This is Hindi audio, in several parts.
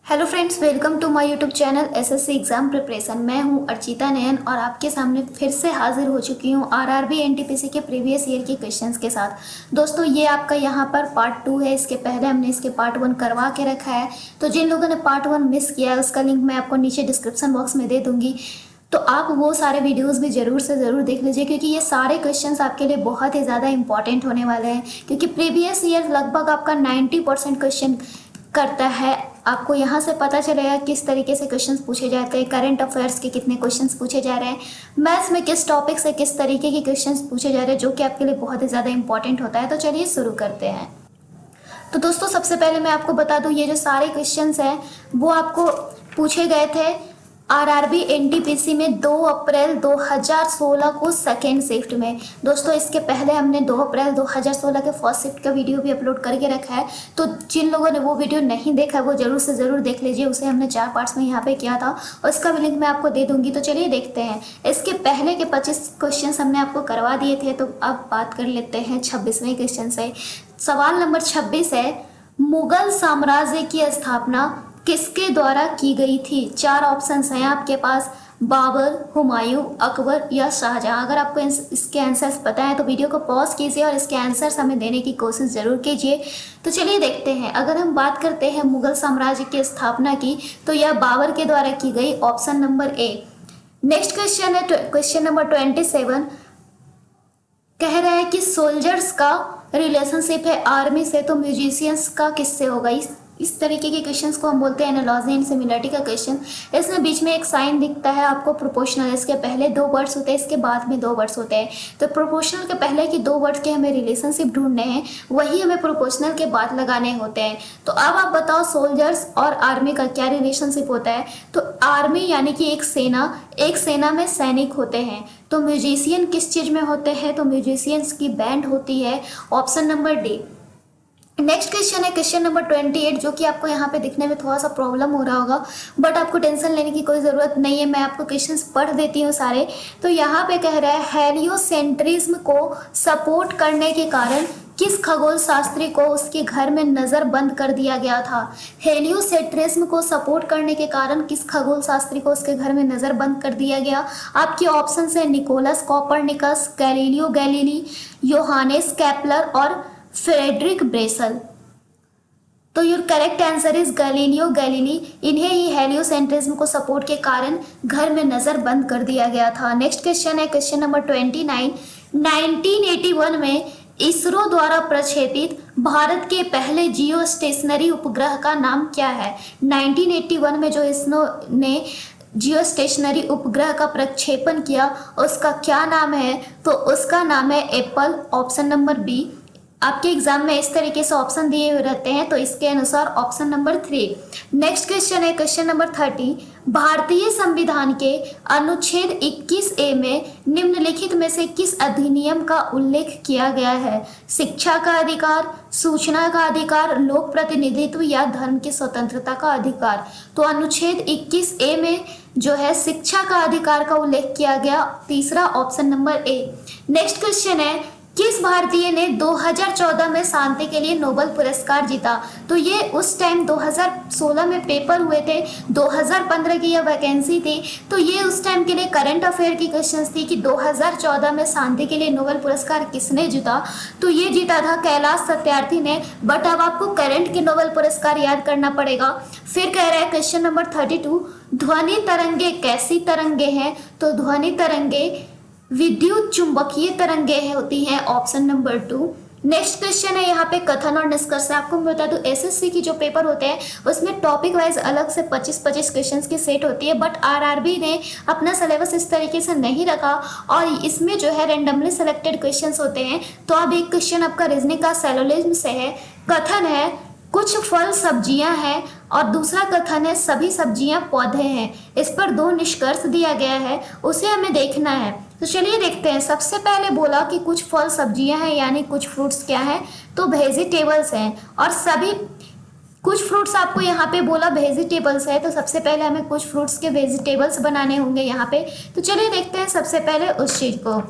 Hello friends, welcome to my YouTube channel SSC exam preparation. मैं हूं अर्चिता नयन और आपके सामने फिर से हाजिर हो चुकी हूं आरआरबी एनटीपीसी के प्रीवियस ईयर के क्वेश्चंस के साथ। दोस्तों, ये आपका यहां पर पार्ट 2 है। इसके पहले हमने इसके पार्ट 1 करवा के रखा है, तो जिन लोगों ने पार्ट 1 मिस किया है उसका लिंक मैं आपको नीचे डिस्क्रिप्शन बॉक्स में दे दूँगी, तो आप वो सारे वीडियोस भी ज़रूर से ज़रूर देख लीजिए, क्योंकि ये सारे क्वेश्चंस आपके लिए बहुत ही ज़्यादा इंपॉर्टेंट होने वाले हैं। क्योंकि प्रीवियस ईयर लगभग आपका 90% क्वेश्चन करता है। आपको यहाँ से पता चलेगा किस तरीके से क्वेश्चंस पूछे जाते हैं, करंट अफेयर्स के कितने क्वेश्चंस पूछे जा रहे हैं, मैथ्स में किस टॉपिक से किस तरीके के क्वेश्चंस पूछे जा रहे हैं, जो कि आपके लिए बहुत ही ज़्यादा इंपॉर्टेंट होता है। तो चलिए शुरू करते हैं। तो दोस्तों, सबसे पहले मैं आपको बता दूं, ये जो सारे क्वेश्चंस हैं वो आपको पूछे गए थे आरआरबी एनटीपीसी में 2 अप्रैल 2016 को सेकेंड शिफ्ट में। दोस्तों, इसके पहले हमने 2 अप्रैल 2016 के फर्स्ट शिफ्ट का वीडियो भी अपलोड करके रखा है, तो जिन लोगों ने वो वीडियो नहीं देखा है वो जरूर से ज़रूर देख लीजिए। उसे हमने 4 पार्ट्स में यहाँ पे किया था और इसका भी लिंक मैं आपको दे दूँगी। तो चलिए देखते हैं। इसके पहले के 25 क्वेश्चन हमने आपको करवा दिए थे, तो अब बात कर लेते हैं 26वें क्वेश्चन से। सवाल नंबर 26 है, मुगल साम्राज्य की स्थापना किसके द्वारा की गई थी? 4 ऑप्शंस हैं आपके पास, बाबर, हुमायूं, अकबर या शाहजहां। अगर आपको इसके आंसर्स पता है तो वीडियो को पॉज कीजिए और इसके आंसर्स हमें देने की कोशिश ज़रूर कीजिए। तो चलिए देखते हैं। अगर हम बात करते हैं मुगल साम्राज्य की स्थापना की, तो यह बाबर के द्वारा की गई, option number A. Next question है क्वेश्चन नंबर 27। कह रहा है कि सोल्जर्स का रिलेशनशिप है आर्मी से, तो म्यूजिशियंस का किससे होगा? इस तरीके के क्वेश्चंस को हम बोलते हैं एनालॉजी एंड सिमिलरिटी का क्वेश्चन। इसमें बीच में एक साइन दिखता है आपको प्रोपोर्शनल। इसके पहले 2 वर्ड्स होते हैं, इसके बाद में 2 वर्ड्स होते हैं। तो प्रोपोर्शनल के पहले की 2 वर्ड्स के हमें रिलेशनशिप ढूंढने हैं, वही हमें प्रोपोर्शनल के बाद लगाने होते हैं। तो अब आप बताओ, सोल्जर्स और आर्मी का क्या रिलेशनशिप होता है? तो आर्मी यानी कि एक सेना में सैनिक होते हैं। तो म्यूजिशियन किस चीज़ में होते हैं? तो म्यूजिशियंस की बैंड होती है, option number D. Next question है क्वेश्चन नंबर 28, जो कि आपको यहाँ पे दिखने में थोड़ा सा प्रॉब्लम हो रहा होगा, बट आपको टेंशन लेने की कोई ज़रूरत नहीं है। मैं आपको क्वेश्चंस पढ़ देती हूँ सारे। तो यहाँ पे कह रहा है, हेलियोसेंट्रिज्म को सपोर्ट करने के कारण किस खगोल शास्त्री को उसके घर में नज़र बंद कर दिया गया था? हेलियोसेंट्रिज्म को सपोर्ट करने के कारण किस खगोल शास्त्री को उसके घर में नज़र बंद कर दिया गया? आपके ऑप्शन है Nicolaus Copernicus, Galileo Galilei, Johannes Kepler और फ्रेडरिक ब्रेसल। तो your correct answer is Galileo Galilei. इन्हें ही हेलियोसेंट्रिज्म को सपोर्ट के कारण घर में नजर बंद कर दिया गया था। नेक्स्ट क्वेश्चन है क्वेश्चन नंबर 29। 1981 में इसरो द्वारा प्रक्षेपित भारत के पहले जियो स्टेशनरी उपग्रह का नाम क्या है? 1981 में जो इसरो ने जियो स्टेशनरी उपग्रह का प्रक्षेपण किया, उसका क्या नाम है? तो उसका नाम है एप्पल, ऑप्शन नंबर बी। आपके एग्जाम में इस तरीके से ऑप्शन दिए हुए रहते हैं, तो इसके अनुसार ऑप्शन नंबर 3। नेक्स्ट क्वेश्चन है क्वेश्चन नंबर 30। भारतीय संविधान के अनुच्छेद 21A में निम्नलिखित में से किस अधिनियम का उल्लेख किया गया है? शिक्षा का अधिकार, सूचना का अधिकार, लोक प्रतिनिधित्व या धर्म की स्वतंत्रता का अधिकार? तो अनुच्छेद 21A में जो है शिक्षा का अधिकार का उल्लेख किया गया, तीसरा option number A. Next question है, किस भारतीय ने 2014 में शांति के लिए नोबेल पुरस्कार जीता? तो ये उस टाइम 2016 में पेपर हुए थे, 2015 की यह वैकेंसी थी, तो ये उस टाइम के लिए करंट अफेयर की क्वेश्चंस थी कि 2014 में शांति के लिए नोबेल पुरस्कार किसने जीता? तो ये जीता था कैलाश सत्यार्थी ने। बट अब आपको करंट के नोबेल पुरस्कार याद करना पड़ेगा। फिर कह रहा है क्वेश्चन नंबर 32, ध्वनि तरंगे कैसी तरंगे हैं? तो ध्वनि तरंगे विद्युत चुंबकीय तरंगे होती हैं, ऑप्शन नंबर 2। नेक्स्ट क्वेश्चन है यहाँ पे कथन और निष्कर्ष। आपको मैं बता दूं, एसएससी की जो पेपर होते हैं उसमें टॉपिक वाइज अलग से 25-25 क्वेश्चंस की सेट होती है, बट आरआरबी ने अपना सिलेबस इस तरीके से नहीं रखा और इसमें जो है रैंडमली सेलेक्टेड क्वेश्चंस होते हैं। तो अब एक क्वेश्चन आपका रीजनिंग का सेलोलिज्म से है। कथन है कुछ फल सब्जियां हैं और दूसरा कथन है सभी सब्जियां पौधे हैं। इस पर 2 निष्कर्ष दिया गया है, उसे हमें देखना है। तो चलिए देखते हैं। सबसे पहले बोला कि कुछ फल सब्जियां हैं, यानी कुछ फ्रूट्स क्या हैं? तो वेजिटेबल्स हैं। और सभी कुछ फ्रूट्स आपको यहाँ पे बोला वेजिटेबल्स है, तो सबसे पहले हमें कुछ फ्रूट्स के वेजिटेबल्स बनाने होंगे यहाँ पे। तो चलिए देखते हैं सबसे पहले उस चीज़ को।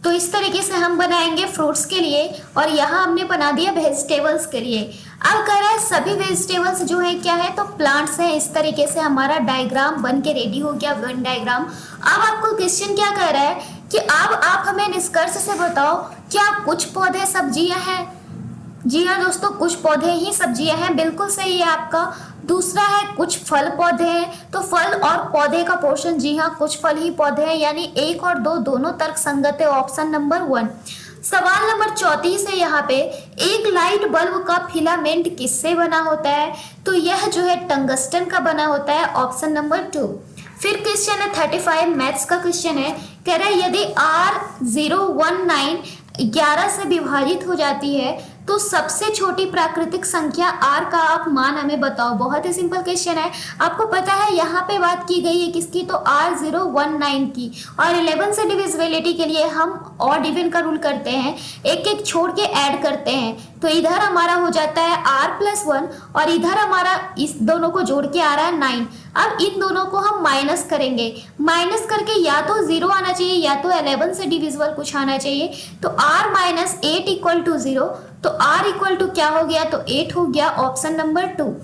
तो इस तरीके से हम बनाएंगे फ्रूट्स के लिए, और यहाँ हमने बना दिया वेजिटेबल्स के लिए। अब कह रहा है सभी वेजिटेबल्स जो है क्या है, तो प्लांट्स हैं। इस तरीके से हमारा डायग्राम बन के रेडी हो गया, वन डायग्राम। अब आपको क्वेश्चन क्या कह रहा है कि अब आप हमें निष्कर्ष से बताओ क्या कुछ पौधे सब्जियां हैं। जी हाँ दोस्तों, कुछ पौधे ही सब्जियां हैं, बिल्कुल सही है आपका। दूसरा है कुछ फल पौधे हैं, तो फल और पौधे का पोर्शन, जी हाँ कुछ फल ही पौधे हैं, यानी 1 और 2 दोनों तर्क संगत है, ऑप्शन नंबर 1। सवाल नंबर 34 है यहाँ पे, एक लाइट बल्ब का फिलामेंट किससे बना होता है, तो यह जो है टंगस्टन का बना होता है, ऑप्शन नंबर 2। फिर क्वेश्चन है 35, मैथ्स का क्वेश्चन है। कह रहा है यदि R019 11 से विभाजित हो जाती है तो सबसे छोटी प्राकृतिक संख्या R का आप मान हमें बताओ। बहुत ही सिंपल क्वेश्चन है। आपको पता है यहाँ पे बात की गई है किसकी, तो R019 की। और 11 से डिविजिबिलिटी के लिए हम ऑड इवन का रूल करते हैं, एक एक छोड़ के ऐड करते हैं। तो इधर हमारा हो जाता है R+1 और इधर हमारा इस दोनों को जोड़ के आ रहा है 9। अब इन दोनों को हम माइनस करेंगे, माइनस करके या तो 0 आना चाहिए या तो 11 से डिविजिबल कुछ आना चाहिए। तो R-8 = 0, तो R इक्वल टू क्या हो गया, तो 8 हो गया, ऑप्शन नंबर 2।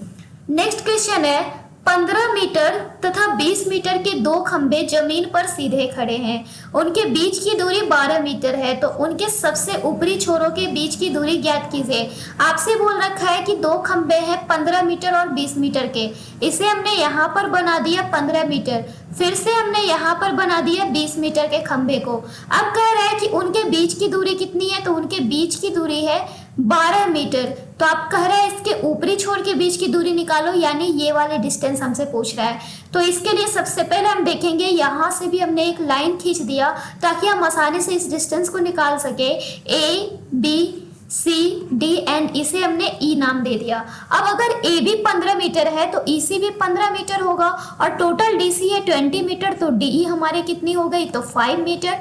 नेक्स्ट क्वेश्चन है 15 मीटर तथा 20 मीटर के 2 खंभे जमीन पर सीधे खड़े हैं, उनके बीच की दूरी 12 मीटर है, तो उनके सबसे ऊपरी छोरों के बीच की दूरी ज्ञात कीजिए। आपसे बोल रखा है कि 2 खंभे हैं 15 मीटर और 20 मीटर के, इसे हमने यहाँ पर बना दिया 15 मीटर, फिर से हमने यहाँ पर बना दिया 20 मीटर के खंभे को। अब कह रहा है कि उनके बीच की दूरी कितनी है, तो उनके बीच की दूरी है 12 मीटर। तो आप कह रहे हैं इसके ऊपरी छोर के बीच की दूरी निकालो, यानी ये वाले डिस्टेंस हमसे पूछ रहा है। तो इसके लिए सबसे पहले हम देखेंगे, यहाँ से भी हमने एक लाइन खींच दिया ताकि हम आसानी से इस डिस्टेंस को निकाल सके। ABCD इसे हमने E नाम दे दिया। अब अगर AB 15 मीटर है तो EC भी 15 मीटर होगा, और टोटल DC है 20 मीटर, तो DE हमारी कितनी हो गई, तो 5 मीटर।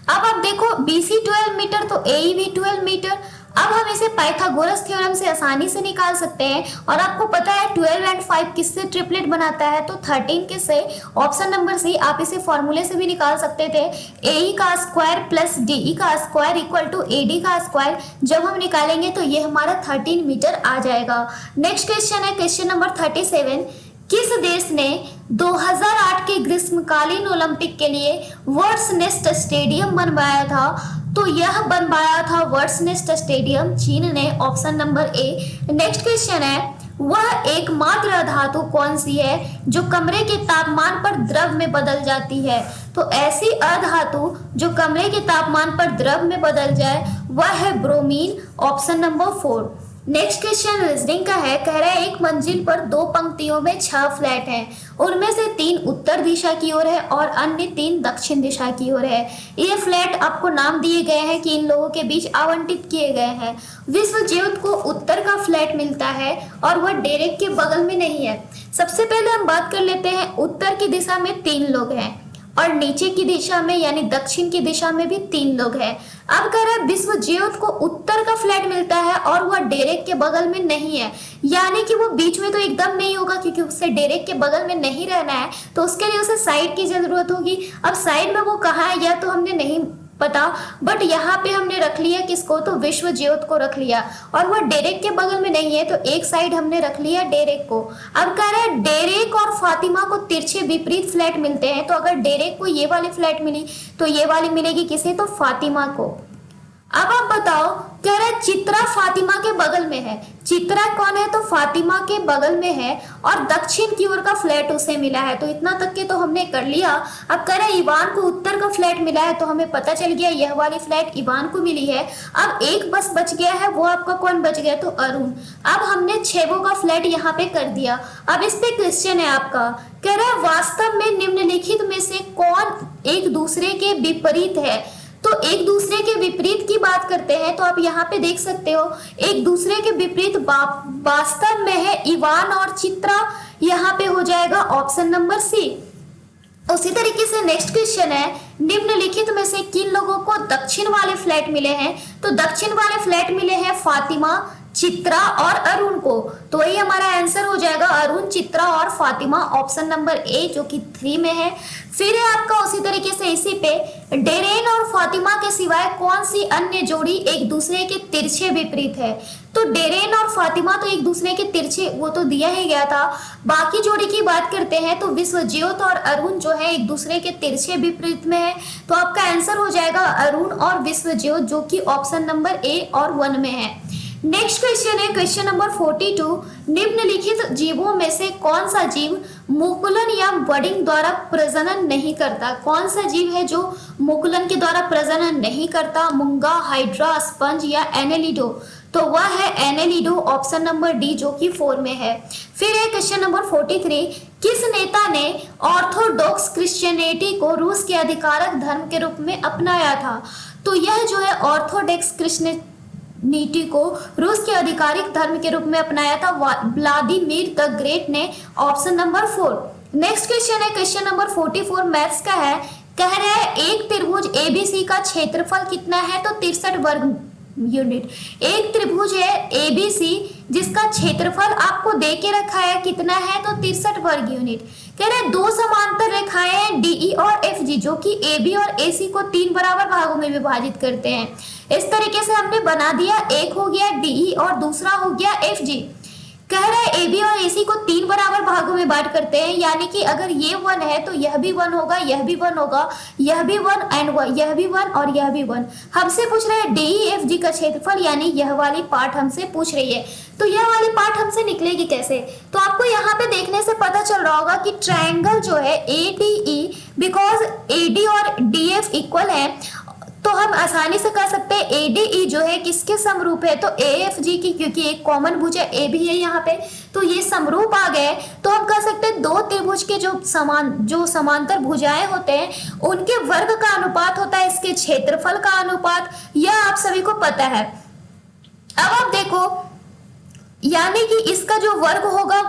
अब आप देखो BC 12 मीटर तो AE भी 12 मीटर। अब हम इसे पाइथागोरस थ्योरम से आसानी से निकाल सकते हैं, और आपको पता है 12 और 5 किससे ट्रिपलेट बनाता है, तो 13 किससे, ऑप्शन नंबर सी। आप इसे फॉर्मूले से भी निकाल सकते थे, AE का स्क्वायर प्लस DE का स्क्वायर इक्वल टू AD का स्क्वायर। जब हम निकालेंगे तो ये हमारा 13 मीटर आ जाएगा। नेक्स्ट क्वेश्चन है क्वेश्चन नंबर 37, किस देश ने 2008 के ग्रीष्मकालीन ओलंपिक के लिए वर्ड्स नेस्ट स्टेडियम बनवाया था, तो यह बनवाया था वर्ड्स नेस्ट स्टेडियम चीन ने, option number A. Next question है, वह एकमात्र धातु कौन सी है जो कमरे के तापमान पर द्रव में बदल जाती है, तो ऐसी अधातु जो कमरे के तापमान पर द्रव में बदल जाए वह है bromine, option number 4। Next question reasoning का है। कह रहा है एक मंजिल पर 2 पंक्तियों में 6 फ्लैट हैं, उनमें से 3 उत्तर दिशा की ओर है और अन्य 3 दक्षिण दिशा की ओर है। ये फ्लैट आपको नाम दिए गए हैं कि इन लोगों के बीच आवंटित किए गए हैं। विश्वजीत को उत्तर का फ्लैट मिलता है और वह डेरेक के बगल में नहीं है। सबसे पहले हम बात कर लेते हैं, उत्तर की दिशा में 3 लोग हैं और नीचे की दिशा में यानी दक्षिण की दिशा में भी 3 लोग हैं। अब कह रहा है विश्वजीत को उत्तर का फ्लैट मिलता है और वह डेरेक के बगल में नहीं है, यानी कि वो बीच में तो एकदम नहीं होगा क्योंकि उसे डेरेक के बगल में नहीं रहना है, तो उसके लिए उसे साइड की जरूरत होगी। अब साइड में वो कहाँ है यह तो हमने नहीं पता, बट यहाँ पे हमने रख लिया किसको, तो विश्वजीत को रख लिया, और वह डेरेक के बगल में नहीं है तो एक साइड हमने रख लिया डेरेक को। अब कह रहे हैं डेरेक और फातिमा को तिरछे विपरीत फ्लैट मिलते हैं, तो अगर डेरेक को ये वाली फ्लैट मिली तो ये वाली मिलेगी किसे, तो फातिमा को। अब आप बताओ, कह रहे चित्रा फातिमा के बगल में है। चित्रा कौन है, तो फातिमा के बगल में है और दक्षिण की ओर का फ्लैट उसे मिला है, तो इतना तक के तो हमने कर लिया। अब कह रहे इवान को उत्तर का फ्लैट मिला है, तो हमें पता चल गया यह वाली फ्लैट इवान को मिली है। अब एक बस बच गया है, वो आपका कौन बच गया, तो अरुण। अब हमने 6 का फ्लैट यहाँ पे कर दिया। अब इस पे क्वेश्चन है आपका, कह रहा है वास्तव में निम्नलिखित में से कौन एक दूसरे के विपरीत है, तो एक दूसरे के विपरीत की बात करते हैं तो आप यहाँ पे देख सकते हो एक दूसरे के विपरीत वास्तव में है इवान और चित्रा, यहाँ पे हो जाएगा ऑप्शन नंबर सी। उसी तरीके से नेक्स्ट क्वेश्चन है, निम्नलिखित में से किन लोगों को दक्षिण वाले फ्लैट मिले हैं, तो दक्षिण वाले फ्लैट मिले हैं फातिमा, चित्रा और अरुण को। तो वही हमारा आंसर हो जाएगा अरुण, चित्रा और फातिमा, ऑप्शन नंबर ए जो कि 3 में है। फिर है आपका उसी तरीके से इसी पे डेरेन और फातिमा के सिवाय कौन सी अन्य जोड़ी एक दूसरे के तिरछे विपरीत है। तो डेरेन और फातिमा तो एक दूसरे के तिरछे वो तो दिया ही गया था। बाकी जोड़ी की बात करते हैं तो विश्वज्योत और अरुण जो है एक दूसरे के तिरछे विपरीत में है। तो आपका आंसर हो जाएगा अरुण और विश्वज्योत जो कि ऑप्शन नंबर ए और 1 में है। नेक्स्ट क्वेश्चन है क्वेश्चन नंबर 42। निम्नलिखित जीवों में से कौन सा जीव मुकुलन या बडिंग द्वारा प्रजनन नहीं करता। कौन सा जीव है जो मुकुलन के द्वारा प्रजनन नहीं करता। मूंगा, हाइड्रा, स्पंज या एनेलिडो। तो वह है एनेलिडो, ऑप्शन नंबर डी जो कि 4 में है। फिर है क्वेश्चन नंबर 43। किस नेता ने ऑर्थोडॉक्स क्रिश्चियनिटी को रूस के आधिकारिक धर्म के रूप में अपनाया था। तो यह जो है ऑर्थोडॉक्स क्रिश्चियनिटी को रूस के आधिकारिक धर्म के रूप में अपनाया था व्लादिमीर द ग्रेट ने, ऑप्शन नंबर 4। नेक्स्ट क्वेश्चन है क्वेश्चन नंबर 44 मैथ्स का है। कह रहे हैं एक त्रिभुज एबीसी का क्षेत्रफल कितना है। तो 63 वर्ग यूनिट। एक त्रिभुज है एबीसी जिसका क्षेत्रफल आपको दे के रखा है कितना है। तो 63 वर्ग यूनिट। कह रहे हैं दो समांतर रेखाएं हैं डीई और एफजी जो कि एबी और एसी को 3 बराबर भागों में विभाजित करते हैं। इस तरीके से हमने बना दिया, एक हो गया डीई और दूसरा हो गया एफजी। कह रहे हैं एबी और एसी को 3 बराबर भागों में बांट करते हैं, यानी कि अगर ये 1 है तो यह भी 1 होगा, यह भी 1 होगा, यह भी 1 एंड यह भी 1 और यह भी 1। हमसे पूछ रहे हैं डीईएफजी का क्षेत्रफल, यानी यह वाली पार्ट हमसे पूछ रही है। तो यह वाली पार्ट हमसे निकलेगी कैसे। तो आपको यहाँ पे देखने से पता चल रहा होगा कि ट्रायंगल जो है एडीई, बिकॉज एडी और डीएफ इक्वल है तो हम आसानी से कर सकते हैं एडीई जो है किसके समरूप है। तो एएफजी की, क्योंकि एक कॉमन भुजा ए भी है यहाँ पे, तो ये समरूप आ गए। तो हम कह सकते हैं दो त्रिभुज के जो समांतर भुजाएं होते हैं उनके वर्ग का अनुपात होता है इसके क्षेत्रफल का अनुपात। यह आप सभी को पता है। अब आप देखो, यानी कि इसका जो वर्ग होगा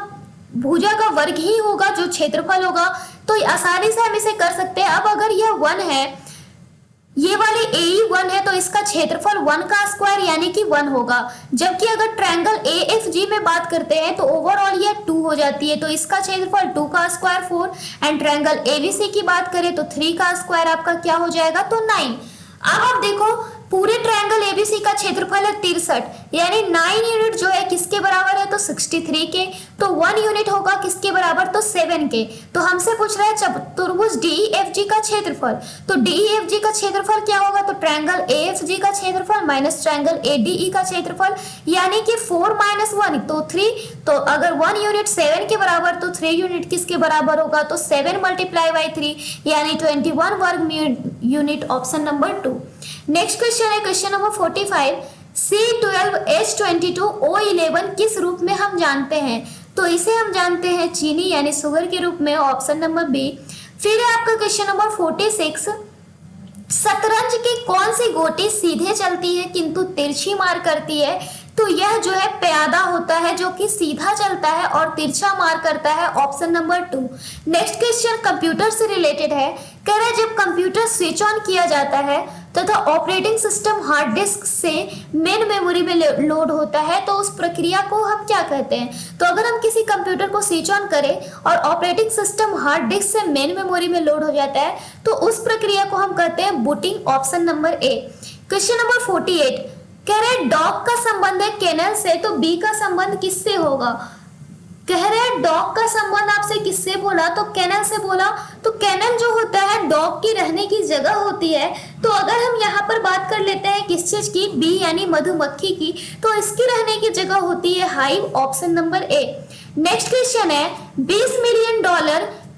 भुजा का वर्ग ही होगा जो क्षेत्रफल होगा। तो आसानी से हम इसे कर सकते हैं। अब अगर यह 1 है, ये वाली ए 1 है, तो इसका क्षेत्रफल 1 का स्क्वायर यानी कि 1 होगा। जबकि अगर ट्रायंगल एएफजी में बात करते हैं तो ओवरऑल ये 2 हो जाती है, तो इसका क्षेत्रफल 2 का स्क्वायर 4 एंड ट्रायंगल एबीसी की बात करें तो 3 का स्क्वायर आपका क्या हो जाएगा, तो 9। अब आप देखो पूरे ट्रायंगल एबीसी का क्षेत्रफल है 63, यानी 9 यूनिट जो है किसके बराबर है, तो 63 के। तो 1 यूनिट होगा किसके बराबर, तो 7 के। तो हमसे पूछ रहा है चतुर्भुज डीईएफजी का क्षेत्रफल। तो डीईएफजी का क्षेत्रफल क्या होगा, तो ट्रायंगल एएफजी का क्षेत्रफल माइनस ट्रायंगल एडीई का क्षेत्रफल, यानी कि 4 - 1 तो 3। तो अगर 1 यूनिट 7 के बराबर तो 3 यूनिट किसके बराबर होगा, तो 7 × 3 यानी 21 वर्ग unit, option number 2। Next question है क्वेश्चन नंबर 45। C12H22O11 किस रूप में हम जानते हैं। तो इसे हम जानते हैं चीनी यानी शुगर के रूप में, ऑप्शन नंबर बी। फिर है आपका क्वेश्चन नंबर 46। शतरंज की कौन सी गोटी सीधे चलती है किंतु तिरछी मार करती है। तो यह जो है प्यादा होता है जो कि सीधा चलता है और तिरछा मार करता है, option number 2। Next question computer से रिलेटेड है। कह रहा है जब कंप्यूटर स्विच ऑन किया जाता है तथा ऑपरेटिंग सिस्टम हार्ड डिस्क से मेन मेमोरी में लोड होता है तो उस प्रक्रिया को हम क्या कहते हैं। तो अगर हम किसी कंप्यूटर को स्विच ऑन करें और ऑपरेटिंग सिस्टम हार्ड डिस्क से मेन मेमोरी में लोड हो जाता है तो उस प्रक्रिया को हम कहते हैं booting, option number A. Question number 48 कह रहे हैं डॉग का संबंध है कैनल से, तो बी का संबंध किससे होगा। कह रहे हैं डॉग का संबंध आपसे किससे बोला, तो कैनल से बोला। तो कैनल जो होता है डॉग की रहने की जगह होती है। तो अगर हम यहाँ पर बात कर लेते हैं किस चीज की, बी यानी मधुमक्खी की, तो इसकी रहने की जगह होती है hive, option number A. Next question है $20 मिलियन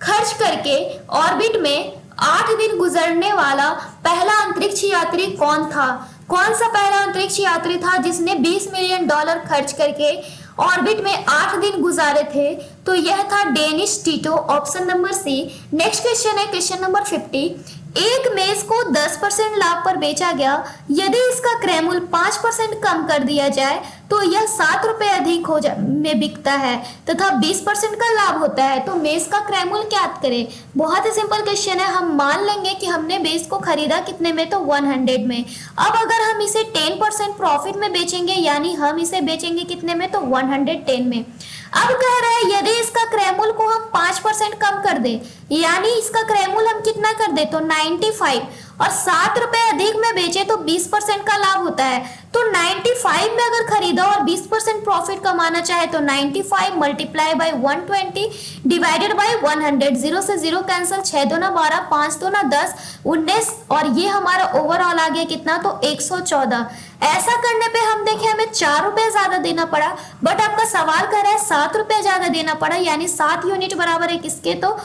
खर्च करके ऑर्बिट में 8 दिन गुजरने वाला पहला अंतरिक्ष यात्री कौन था। कौन सा पहला अंतरिक्ष यात्री था जिसने $20 मिलियन खर्च करके ऑर्बिट में 8 दिन गुजारे थे। तो यह था Dennis Tito, option number C. Next question है क्वेश्चन नंबर 50। एक मेज को 10% लाभ पर बेचा गया, यदि इसका क्रय मूल्य 5% कम कर दिया जाए तो यह 7 रुपए अधिक में बिकता है तथा 20% का लाभ होता है। तो मेष का क्रय मूल्य ज्ञात करें। बहुत ही सिंपल क्वेश्चन है। हम मान लेंगे कि हमने मेष को खरीदा कितने में, तो 100 में। अब अगर हम इसे 10% प्रॉफिट में बेचेंगे, यानी हम इसे बेचेंगे कितने में, तो 110 में। अब कह रहे हैं यदि इसका क्रय मूल्य को हम 5% कम कर दें, यानी इसका क्रय मूल्य हम कितना कर दे, तो 95, और 7 रुपए अधिक में बेचे तो 20% का लाभ होता है। तो 95 में अगर खरीदा और 20% प्रॉफिट कमाना चाहे तो 95 मल्टीप्लाई बाय 120 डिवाइडेड बाय 100। 0 से 0 कैंसिल, 6 दूना 12, 5 दूना 10, 19, और ये हमारा ओवरऑल आ गया कितना, तो 114। ऐसा करने पे हम देखें हमें 4 रुपए ज्यादा देना पड़ा, बट आपका सवाल कर रहा है 7 रुपए ज्यादा देना पड़ा, यानी 7 यूनिट बराबर है किसके, तो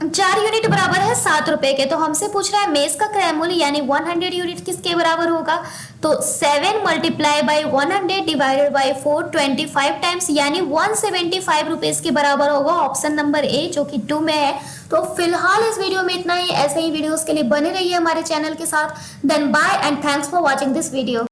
4 यूनिट बराबर है 7 रुपए के। तो हमसे पूछ रहा है मेष का क्रय मूल्य यानी 100 यूनिट किसके बराबर होगा, तो 7 multiply by 100 divided by 425 times, यानी 175 रुपीज के बराबर होगा। ऑप्शन नंबर ए जो कि 2 में है। तो फिलहाल इस वीडियो में इतना ही। ऐसे ही वीडियोस के लिए बने रहिए हमारे चैनल के साथ। Then bye and thanks for watching this video.